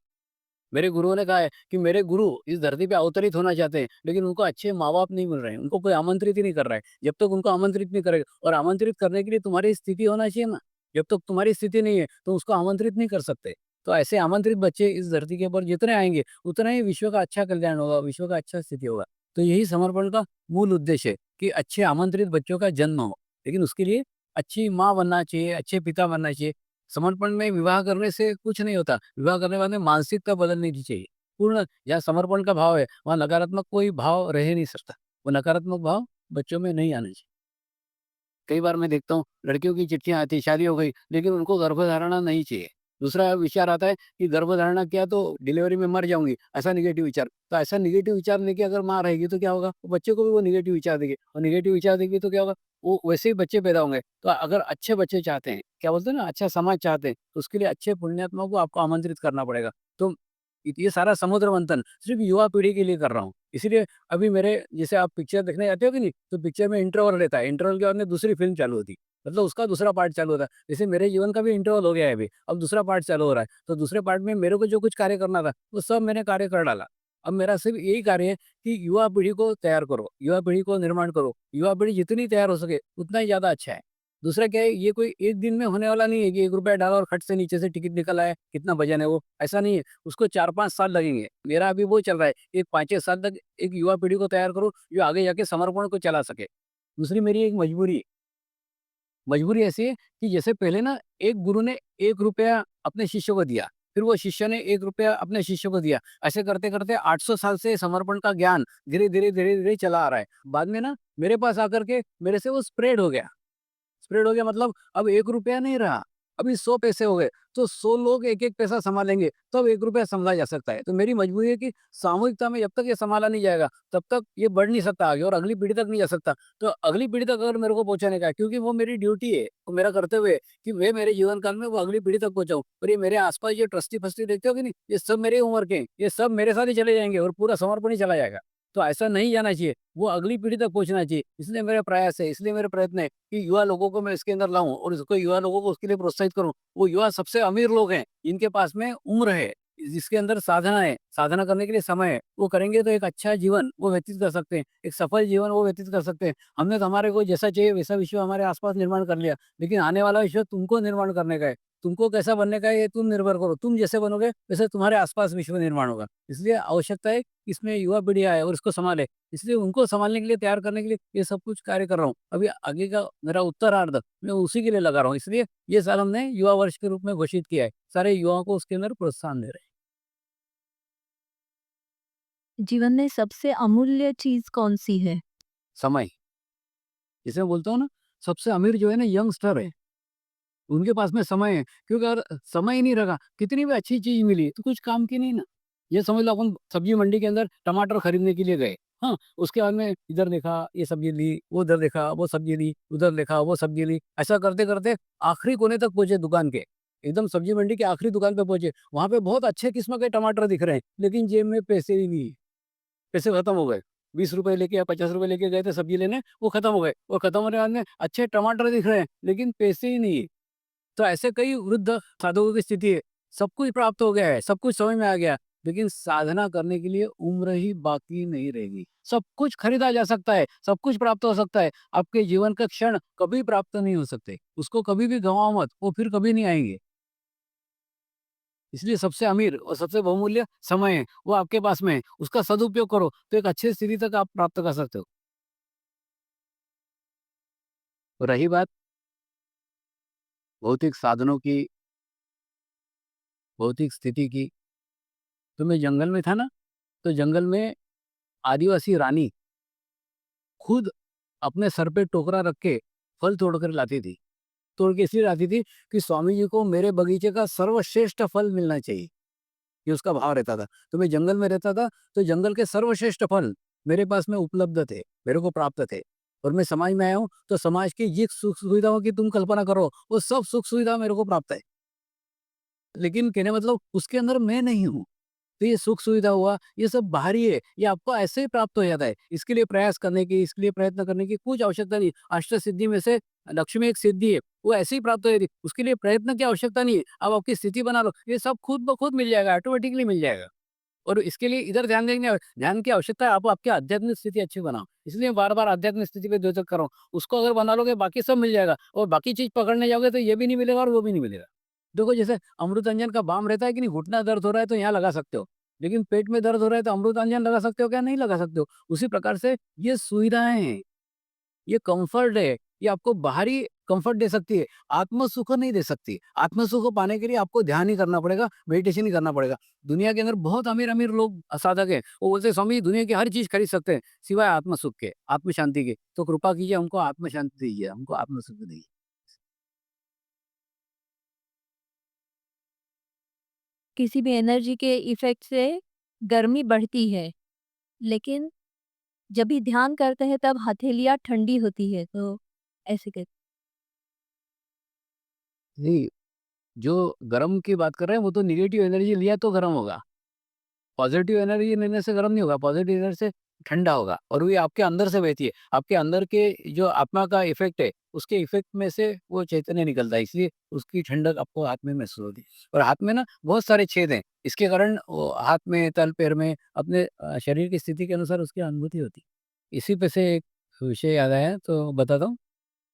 Speaker 2: मेरे गुरुओं ने कहा है कि मेरे गुरु इस धरती पे अवतरित होना चाहते हैं, लेकिन उनको अच्छे माँ-बाप नहीं मिल रहे हैं, उनको कोई आमंत्रित ही नहीं कर रहा है। जब तक उनको आमंत्रित नहीं करेगा और आमंत्रित करने के लिए तुम्हारी स्थिति होना चाहिए ना, जब तक तुम्हारी स्थिति नहीं है, तो उसको आमंत्रित नहीं कर सकते। तो ऐसे आमंत्रित बच्चे इस धरती के ऊपर जितने आएँगे, उतना ही विश्व का अच्छा कल्याण होगा, विश्व का अच्छा स्थिति होगा। तो यही समर्पण का मूल उद्देश्य है कि अच्छे आमंत्रित बच्चों का जन्म हो, लेकिन उसके लिए अच्छी माँ बनना चाहिए, अच्छे पिता बनना चाहिए। समर्पण में विवाह करने से कुछ नहीं होता, विवाह करने के बाद में मानसिकता बदलनी चाहिए। पूर्ण जहाँ समर्पण का भाव है, वहाँ नकारात्मक कोई भाव रह ही नहीं सकता। वो नकारात्मक भाव बच्चों में नहीं आने चाहिए। कई बार मैं देखता हूँ लड़कियों की चिट्ठियाँ आती हैं, शादी हो गई, लेकिन उनको गर्भधारणा नहीं चाहिए। दूसरा विचार आता है कि गर्भधारणा किया तो डिलीवरी में मर जाऊँगी, ऐसा नेगेटिव विचार। तो ऐसा नेगेटिव विचार लेके अगर माँ रहेगी तो क्या होगा? वो बच्चे को भी वो नेगेटिव विचार देगी और नेगेटिव विचार देगी तो क्या होगा? वो वैसे ही बच्चे पैदा होंगे। तो अगर अच्छे बच्चे चाहते हैं, क्या बोलते हैं ना, अच्छा समाज चाहते हैं, तो उसके लिए अच्छे पुण्यात्माओं को आपको आमंत्रित करना पड़ेगा। तो ये सारा समुद्र मंथन सिर्फ़ युवा पीढ़ी के लिए कर रहा हूँ। इसीलिए अभी मेरे जैसे आप पिक्चर देखने जाते हो कि नहीं, तो पिक्चर में इंटरवल रहता है, इंटरवल के बाद में दूसरी फ़िल्म चालू होती है। मतलब उसका दूसरा पार्ट चालू होता है। जैसे मेरे जीवन का भी इंटरवल हो गया है अभी, अब दूसरा पार्ट चालू हो रहा है। तो दूसरे पार्ट में मेरे को जो कुछ कार्य करना था, वो सब मैंने कार्य कर डाला। अब मेरा सिर्फ़ यही कार्य है कि युवा पीढ़ी को तैयार करो, युवा पीढ़ी को निर्माण करो। युवा पीढ़ी जितनी तैयार हो सके, उतना ही ज़्यादा अच्छा है। दूसरा क्या है, ये कोई एक दिन में होने वाला नहीं है कि ₹1 डाला और खट से नीचे से टिकट निकल आया, कितना वज़न है वो, ऐसा नहीं है। उसको 4-5 साल लगेंगे। मेरा अभी वो चल रहा है, एक 5-6 साल तक एक युवा पीढ़ी को तैयार करो, जो आगे जाके समर्पण को चला सके। दूसरी मेरी एक मजबूरी है। मजबूरी ऐसी है कि जैसे पहले ना एक गुरु ने ₹1 अपने शिष्य को दिया, फिर वो शिष्य ने ₹1 अपने शिष्य को दिया। ऐसे करते-करते 800 साल से समर्पण का ज्ञान धीरे-धीरे चला आ रहा है। बाद में ना मेरे पास आकर के मेरे से वो स्प्रेड हो गया मतलब अब ₹1 नहीं रहा, अभी 100 पैसे हो गए, तो 100 लोग एक-एक पैसा सँभालेंगे, तब ₹1 सँभाला जा सकता है। तो मेरी मजबूरी है कि सामूहिकता में जब तक ये सँभाला नहीं जाएगा, तब तक ये बढ़ नहीं सकता आगे और अगली पीढ़ी तक नहीं जा सकता। तो अगली पीढ़ी तक अगर मेरे को पहुँचाने का है, क्योंकि वो मेरी ड्यूटी है, वो मेरा कर्तव्य है कि मैं मेरे जीवन काल में वो अगली पीढ़ी तक पहुँचाऊँ। और ये मेरे आस-पास ये ट्रस्टी-फस्टी देखते हो कि नहीं, ये सब मेरी उम्र के हैं, ये सब मेरे साथ ही चले जाएँगे और पूरा समर्पण ही चला जाएगा। तो ऐसा नहीं जाना चाहिए, वो अगली पीढ़ी तक पहुँचना चाहिए। इसलिए मेरा प्रयास है, इसलिए मेरा प्रयत्न है कि युवा लोगों को मैं इसके अंदर लाऊँ और इसको युवा लोगों को उसके लिए प्रोत्साहित करूँ। वो युवा सबसे अमीर लोग हैं, जिनके पास में उम्र है, जिसके अंदर साधना है, साधना करने के लिए समय है। वो करेंगे तो एक अच्छा जीवन वो व्यतीत कर सकते हैं, एक सफल जीवन वो व्यतीत कर सकते हैं। हमने तो हमारे को जैसा चाहिए वैसा विश्व हमारे आस-पास निर्माण कर लिया, लेकिन आने वाला विश्व तुमको निर्माण करने का है। तुमको कैसा बनने का है ये तुम निर्भर करो। तुम जैसे बनोगे वैसे तुम्हारे आस-पास विश्व निर्माण होगा। इसलिए आवश्यकता है कि इसमें युवा पीढ़ी आए और इसको सँभाले। इसलिए उनको सँभालने के लिए, तैयार करने के लिए ये सब कुछ कार्य कर रहा हूँ। अभी आगे का मेरा उत्तरार्ध मैं उसी के लिए लगा रहा हूँ। इसलिए ये साल हमने युवा वर्ष के रूप में घोषित किया है। सारे युवाओं को उसके अंदर प्रोत्साहन दे रहे हैं।
Speaker 1: जीवन में सबसे अमूल्य चीज़ कौन-सी है?
Speaker 2: समय, जैसे मैं बोलता हूँ ना, सबसे अमीर जो है ना यंगस्टर है। उनके पास में समय है, क्योंकि अगर समय ही नहीं रखा, कितनी भी अच्छी चीज़ मिली, तो कुछ काम की नहीं ना। ये समझ लो अपन सब्जी मंडी के अंदर टमाटर खरीदने के लिए गए, हाँ, उसके बाद में इधर देखा, ये सब्जी ली, उधर देखा, वो सब्जी ली, उधर देखा, वो सब्जी ली। ऐसा करते-करते आखिरी कोने तक पहुँचे दुकान के। एकदम सब्जी मंडी के आखिरी दुकान पे पहुँचे, वहाँ पे बहुत अच्छे किस्म के टमाटर दिख रहे हैं, लेकिन जेब में पैसे ही नहीं है। पैसे खत्म हो गए। ₹20 लेके या ₹50 लेके गए थे सब्जी लेने, वो खत्म हो गए और खत्म होने के बाद में अच्छे टमाटर दिख रहे हैं, लेकिन पैसे ही नहीं है। तो ऐसे कई वृद्ध साधकों की स्थिति है। सब कुछ प्राप्त हो गया है, सब कुछ समझ में आ गया, लेकिन साधना करने के लिए उम्र ही बाकी नहीं रहेगी। सब कुछ खरीदा जा सकता है, सब कुछ प्राप्त हो सकता है, आपके जीवन का क्षण कभी प्राप्त नहीं हो सकते। उसको कभी भी गँवाओ मत, वो फिर कभी नहीं आएँगे। इसलिए सबसे अमीर और सबसे बहुमूल्य समय है, वो आपके पास में है। उसका सदुपयोग करो, तो एक अच्छी स्थिति तक आप प्राप्त कर सकते हो। और रही बात भौतिक साधनों की, भौतिक स्थिति की, तो मैं जंगल में था ना, तो जंगल में आदिवासी रानी खुद अपने सर पे टोकरा रख के फल तोड़ कर लाती थी। तोड़ के इसलिए लाती थी कि स्वामी जी को मेरे बगीचे का सर्वश्रेष्ठ फल मिलना चाहिए, ये उसका भाव रहता था। तो मैं जंगल में रहता था, तो जंगल के सर्वश्रेष्ठ फल मेरे पास में उपलब्ध थे, मेरे को प्राप्त थे। और मैं समाज में आया हूँ, तो समाज की जिस सुख-सुविधाओं की तुम कल्पना करो, वो सब सुख-सुविधा मेरे को प्राप्त है। लेकिन कहने का मतलब उसके अंदर मैं नहीं हूँ। तो ये सुख-सुविधा हुआ, ये सब बाहरी है, ये आपको ऐसे ही प्राप्त हो जाता है। इसके लिए प्रयास करने की, इसके लिए प्रयत्न करने की कुछ आवश्यकता नहीं। अष्टसिद्धि में से लक्ष्मी एक सिद्धि है, वो ऐसे ही प्राप्त हो जाती है। उसके लिए प्रयत्न की आवश्यकता नहीं है। आप आपकी स्थिति बना लो, ये सब खुद ब खुद मिल जाएगा, ऑटोमेटिकली मिल जाएगा। और इसके लिए इधर ध्यान की आवश्यकता है, आप आपकी आध्यात्मिक स्थिति अच्छी बनाओ। इसलिए बार-बार आध्यात्मिक स्थिति पे द्योतक कर रहा हूँ। उसको अगर बना लोगे, बाकी सब मिल जाएगा और बाकी चीज़ पकड़ने जाओगे तो ये भी नहीं मिलेगा और वो भी नहीं मिलेगा। देखो जैसे अमृत अंजन का बाम रहता है कि नहीं, घुटना दर्द हो रहा है तो यहाँ लगा सकते हो। लेकिन पेट में दर्द हो रहा है तो अमृत अंजन लगा सकते हो क्या? नहीं लगा सकते हो। उसी प्रकार से ये सुविधाएँ हैं, ये कम्फर्ट है, ये आपको बाहरी कम्फर्ट दे सकती है, आत्म सुख नहीं दे सकती। आत्म सुख पाने के लिए आपको ध्यान ही करना पड़ेगा, मेडिटेशन ही करना पड़ेगा। दुनिया के अंदर बहुत अमीर-अमीर लोग साधक हैं, वो बोलते हैं स्वामी दुनिया की हर चीज़ खरीद सकते हैं, सिवाय आत्म सुख के, आत्म शांति के। तो कृपा कीजिए हमको आत्म शांति दीजिए, हमको आत्म सुख दीजिए।
Speaker 1: किसी भी एनर्जी के इफ़ेक्ट से गर्मी बढ़ती है, लेकिन जब भी ध्यान करते हैं तब हथेलियाँ ठंडी होती है, तो ऐसे कर
Speaker 2: नहीं, जो गरम की बात कर रहे हैं वो तो नेगेटिव एनर्जी लिया तो गरम होगा। पॉजिटिव एनर्जी लेने से गर्म नहीं होगा, पॉजिटिव एनर्जी से ठंडा होगा और वो आपके अंदर से बहती है। आपके अंदर के जो आत्मा का इफ़ेक्ट है, उसके इफ़ेक्ट में से वो चैतन्य निकलता है, इसलिए उसकी ठंडक आपको हाथ में महसूस होती है। और हाथ में ना बहुत सारे छेद हैं, इसके कारण वो हाथ में, तल-पैर में अपने शरीर की स्थिति के अनुसार उसकी अनुभूति होती है। इसी पे से एक विषय याद आया तो बताता हूँ।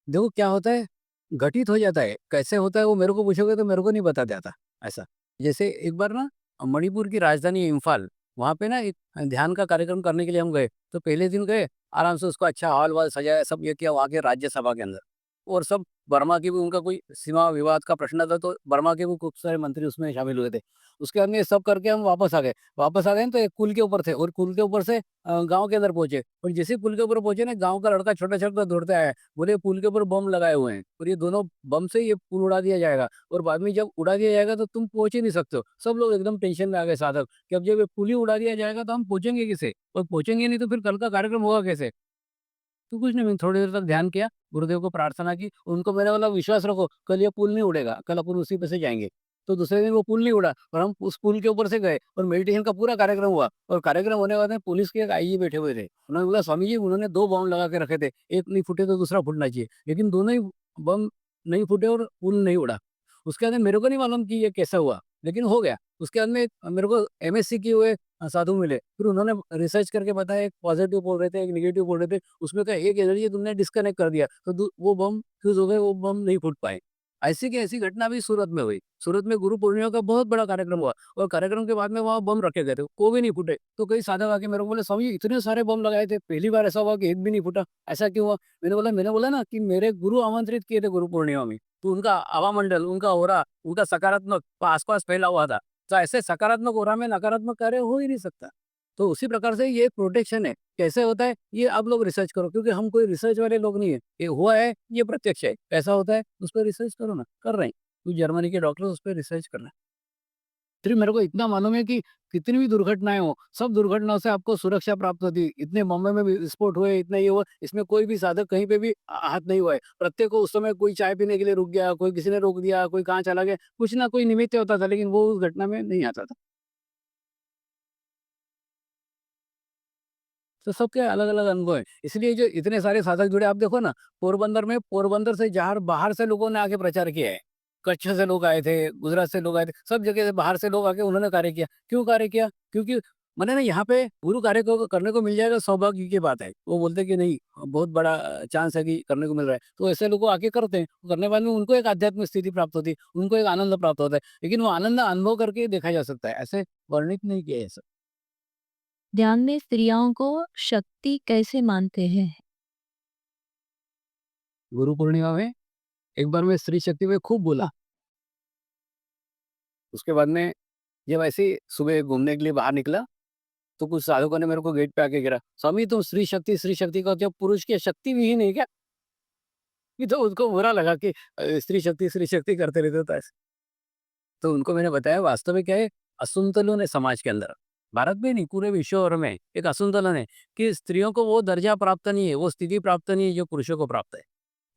Speaker 2: देखो क्या होता है, घटित हो जाता है, कैसे होता है वो मेरे को पूछोगे तो मेरे को नहीं बताया जाता, ऐसा। जैसे एक बार ना मणिपुर की राजधानी इम्फाल, वहाँ पे ना एक ध्यान का कार्यक्रम करने के लिए हम गए। तो पहले दिन गए, आराम से उसको अच्छा हॉल-वॉल सजाया, सब ये किया वहाँ के राज्यसभा के अंदर। और सब बर्मा की भी उनका कोई सीमा विवाद का प्रश्न था, तो बर्मा के भी खूब सारे मंत्री उसमें शामिल हुए थे। उसके बाद में ये सब करके हम वापस आ गए। वापस आ गए ना तो एक पुल के ऊपर थे और पुल के ऊपर से गाँव के अंदर पहुँचे और जैसे ही पुल के ऊपर पहुँचे ना, गाँव का लड़का छोटा-छोटा दौड़ता आया। बोले पुल के ऊपर बम लगाए हुए हैं और ये दोनों बम से ये पुल उड़ा दिया जाएगा और बाद में जब उड़ा दिया जाएगा तो तुम पहुँच ही नहीं सकते हो। सब लोग एकदम टेंशन में आ गए साधक कि अब जब ये पुल ही उड़ा दिया जाएगा तो हम पहुँचेंगे कैसे? और पहुँचेंगे नहीं तो फिर कल का कार्यक्रम होगा कैसे? तो कुछ नहीं, मैंने थोड़ी देर तक ध्यान किया, गुरुदेव को प्रार्थना की, उनको मैंने बोला विश्वास रखो, कल ये पुल नहीं उड़ेगा, कल अपन उसी पे से जाएँगे। तो दूसरे दिन वो पुल नहीं उड़ा और हम उस पुल के ऊपर से गए और मेडिटेशन का पूरा कार्यक्रम हुआ और कार्यक्रम होने के बाद में पुलिस के एक आईजी बैठे हुए थे। उन्होंने बोला स्वामी जी उन्होंने 2 बम लगा के रखे थे, एक नहीं फूटे तो दूसरा फूटना चाहिए, लेकिन दोनों ही बम नहीं फूटे और पुल नहीं उड़ा। उसके बाद में मेरे को नहीं मालूम कि ये कैसा हुआ, लेकिन हो गया। उसके बाद में मेरे को एमएससी किए हुए साधु मिले। फिर उन्होंने रिसर्च करके बताया, एक पॉज़िटिव बोल रहे थे, एक नेगेटिव बोल रहे थे। उसमें का एक एनर्जी तुमने डिस्कनेक्ट कर दिया, तो दू वो बम फ्यूज़ हो गए, वो बम नहीं फूट पाए। ऐसी की ऐसी घटना भी सूरत में हुई। सूरत में गुरु पूर्णिमा का बहुत बड़ा कार्यक्रम हुआ और कार्यक्रम के बाद में वहाँ बम रखे गए थे, वो भी नहीं फूटे। तो कई साधक आके मेरे को बोले, "स्वामी जी इतने सारे बम लगाए थे, पहली बार ऐसा हुआ कि एक भी नहीं फूटा, ऐसा क्यों हुआ?" मैंने बोला ना कि मेरे गुरु आमंत्रित किए थे गुरु पूर्णिमा में, तो उनका हवामंडल, उनका ऑरा, उनका सकारात्मक आस-पास फैला हुआ था। तो ऐसे सकारात्मक ऑरा में नकारात्मक कार्य हो ही नहीं सकता। तो उसी प्रकार से ये प्रोटेक्शन है। कैसे होता है ये आप लोग रिसर्च करो क्योंकि हम कोई रिसर्च वाले लोग नहीं है। ये हुआ है, ये प्रत्यक्ष है। कैसा होता है उस पे रिसर्च करो ना, कर रहे हैं। कुछ जर्मनी के डॉक्टर उस पे रिसर्च कर रहे हैं। सिर्फ मेरे को इतना मालूम है कि कितनी भी दुर्घटनाएँ हो, सब दुर्घटनाओं से आपको सुरक्षा प्राप्त होती है। इतने बॉम्बे में भी विस्फोट हुए, इतना ये हुआ, इसमें कोई भी साधक कहीं पे भी आहत नहीं हुआ है। प्रत्येक को उस समय कोई चाय पीने के लिए रुक गया, कोई किसी ने रोक दिया, कोई कहाँ चला गया, कुछ ना कोई निमित्त होता था, लेकिन वो उस घटना में नहीं आता था। तो सबके अलग-अलग अनुभव हैं। इसलिए जो इतने सारे साधक जुड़े आप देखो ना, पोरबंदर से जहाँ बाहर से लोगों ने आके प्रचार किया है। कच्छ से लोग आए थे, गुजरात से लोग आए थे, सब जगह से बाहर से लोग आके उन्होंने कार्य किया। क्यों कार्य किया? क्योंकि माने ना यहाँ पे गुरु कार्य को करने को मिल जाएगा सौभाग्य की बात है। वो बोलते हैं कि नहीं बहुत बड़ा चांस है कि करने को मिल रहा है। तो ऐसे लोग आके करते हैं। करने के बाद में उनको एक आध्यात्मिक स्थिति प्राप्त होती है, उनको एक आनंद प्राप्त होता है। लेकिन वो आनंद अनुभव करके देखा जा सकता है, ऐसे वर्णित नहीं किया है सब।
Speaker 1: ध्यान में स्त्रियों को शक्ति कैसे मानते हैं?
Speaker 2: गुरु पूर्णिमा में एक बार मैं स्त्री शक्ति पे खूब बोला। उसके बाद में जब ऐसे ही सुबह घूमने के लिए बाहर निकला, तो कुछ साधकों ने मेरे को गेट पे आके गिरा, स्वामी तुम स्त्री शक्ति का क्या पुरुष की शक्ति भी ही नहीं क्या? ये तो उनको बुरा लगा कि स्त्री शक्ति करते रहते हो तो ऐसे। तो उनको मैंने बताया वास्तव में क्या है, असंतुलन है समाज के अंदर। भारत में नहीं, पूरे विश्व भर में एक असंतुलन है कि स्त्रियों को वो दर्जा प्राप्त नहीं है, वो स्थिति प्राप्त नहीं है जो पुरुषों को प्राप्त है।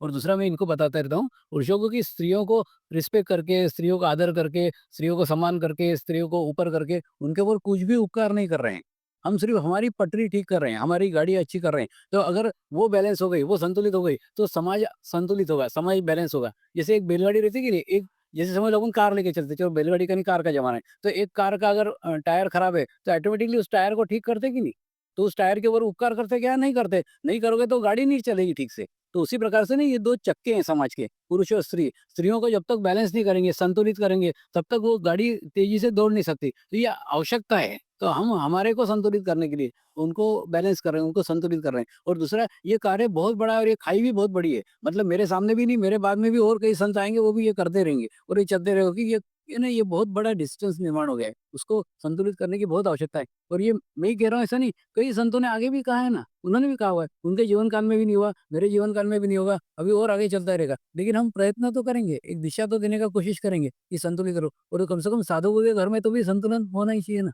Speaker 2: और दूसरा मैं इनको बताता रहता हूँ, पुरुषों को कि स्त्रियों को रिस्पेक्ट करके, स्त्रियों का आदर करके, स्त्रियों को सम्मान करके, स्त्रियों को ऊपर करके, उनके ऊपर कुछ भी उपकार नहीं कर रहे हैं। हम सिर्फ़ हमारी पटरी ठीक कर रहे हैं, हमारी गाड़ी अच्छी कर रहे हैं। तो अगर वो बैलेंस हो गई, वो संतुलित हो गई, तो समाज संतुलित होगा, समाज बैलेंस होगा। जैसे एक बैलगाड़ी रहती है कि नहीं, एक जैसे समझ लो अपन कार लेके चलते हैं, चलो बैलगाड़ी का नहीं, कार का ज़माना है। तो एक कार का अगर टायर खराब है, तो ऑटोमेटिकली उस टायर को ठीक करते कि नहीं? तो उस टायर के ऊपर उपकार करते क्या? नहीं करते। नहीं करोगे तो गाड़ी नहीं चलेगी ठीक से। तो उसी प्रकार से ना ये 2 चक्के हैं समाज के, पुरुष और स्त्री। स्त्रियों को जब तक बैलेंस नहीं करेंगे, संतुलित करेंगे, तब तक वो गाड़ी तेज़ी से दौड़ नहीं सकती। तो ये आवश्यकता है। तो हम हमारे को संतुलित करने के लिए उनको बैलेंस कर रहे हैं, उनको संतुलित कर रहे हैं। और दूसरा ये कार्य बहुत बड़ा है और ये खाई भी बहुत बड़ी है। मतलब मेरे सामने भी नहीं, मेरे बाद में भी और कई संत आएँगे, वो भी ये करते रहेंगे और ये चलते रहेगा कि ये ना ये बहुत बड़ा डिस्टेंस निर्माण हो गया है। उसको संतुलित करने की बहुत आवश्यकता है। और ये मैं ही कह रहा हूँ ऐसा नहीं, कई संतों ने आगे भी कहा है ना, उन्होंने भी कहा हुआ है। उनके जीवन काल में भी नहीं हुआ, मेरे जीवन काल में भी नहीं होगा, अभी और आगे चलता रहेगा। लेकिन हम प्रयत्न तो करेंगे, एक दिशा तो देने का कोशिश करेंगे कि संतुलित करो और कम से कम साधुओं के घर में तो भी संतुलन होना ही चाहिए ना।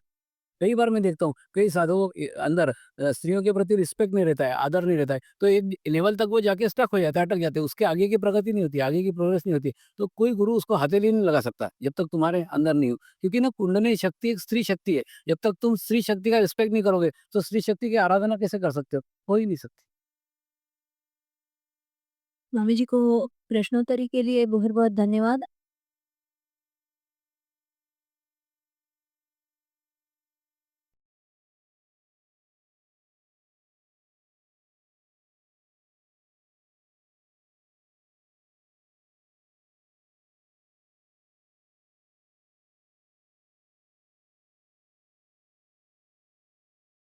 Speaker 2: कई बार मैं देखता हूँ, कई साधुओं के अंदर स्त्रियों के प्रति रिस्पेक्ट नहीं रहता है, आदर नहीं रहता है, तो एक लेवल तक वो जाके स्टक हो जाता है, अटक जाते हैं, उसके आगे की प्रगति नहीं होती, आगे की प्रोग्रेस नहीं होती। तो कोई गुरु उसको हथेली नहीं लगा सकता, जब तक तुम्हारे अंदर नहीं हो। क्योंकि ना कुंडली शक्ति एक स्त्री शक्ति है, जब तक तुम स्त्री शक्ति का रिस्पेक्ट नहीं करोगे, तो स्त्री शक्ति की आराधना कैसे कर सकते हो ही नहीं सकते।
Speaker 1: स्वामी जी को प्रश्नोत्तरी के लिए बहुत-बहुत धन्यवाद।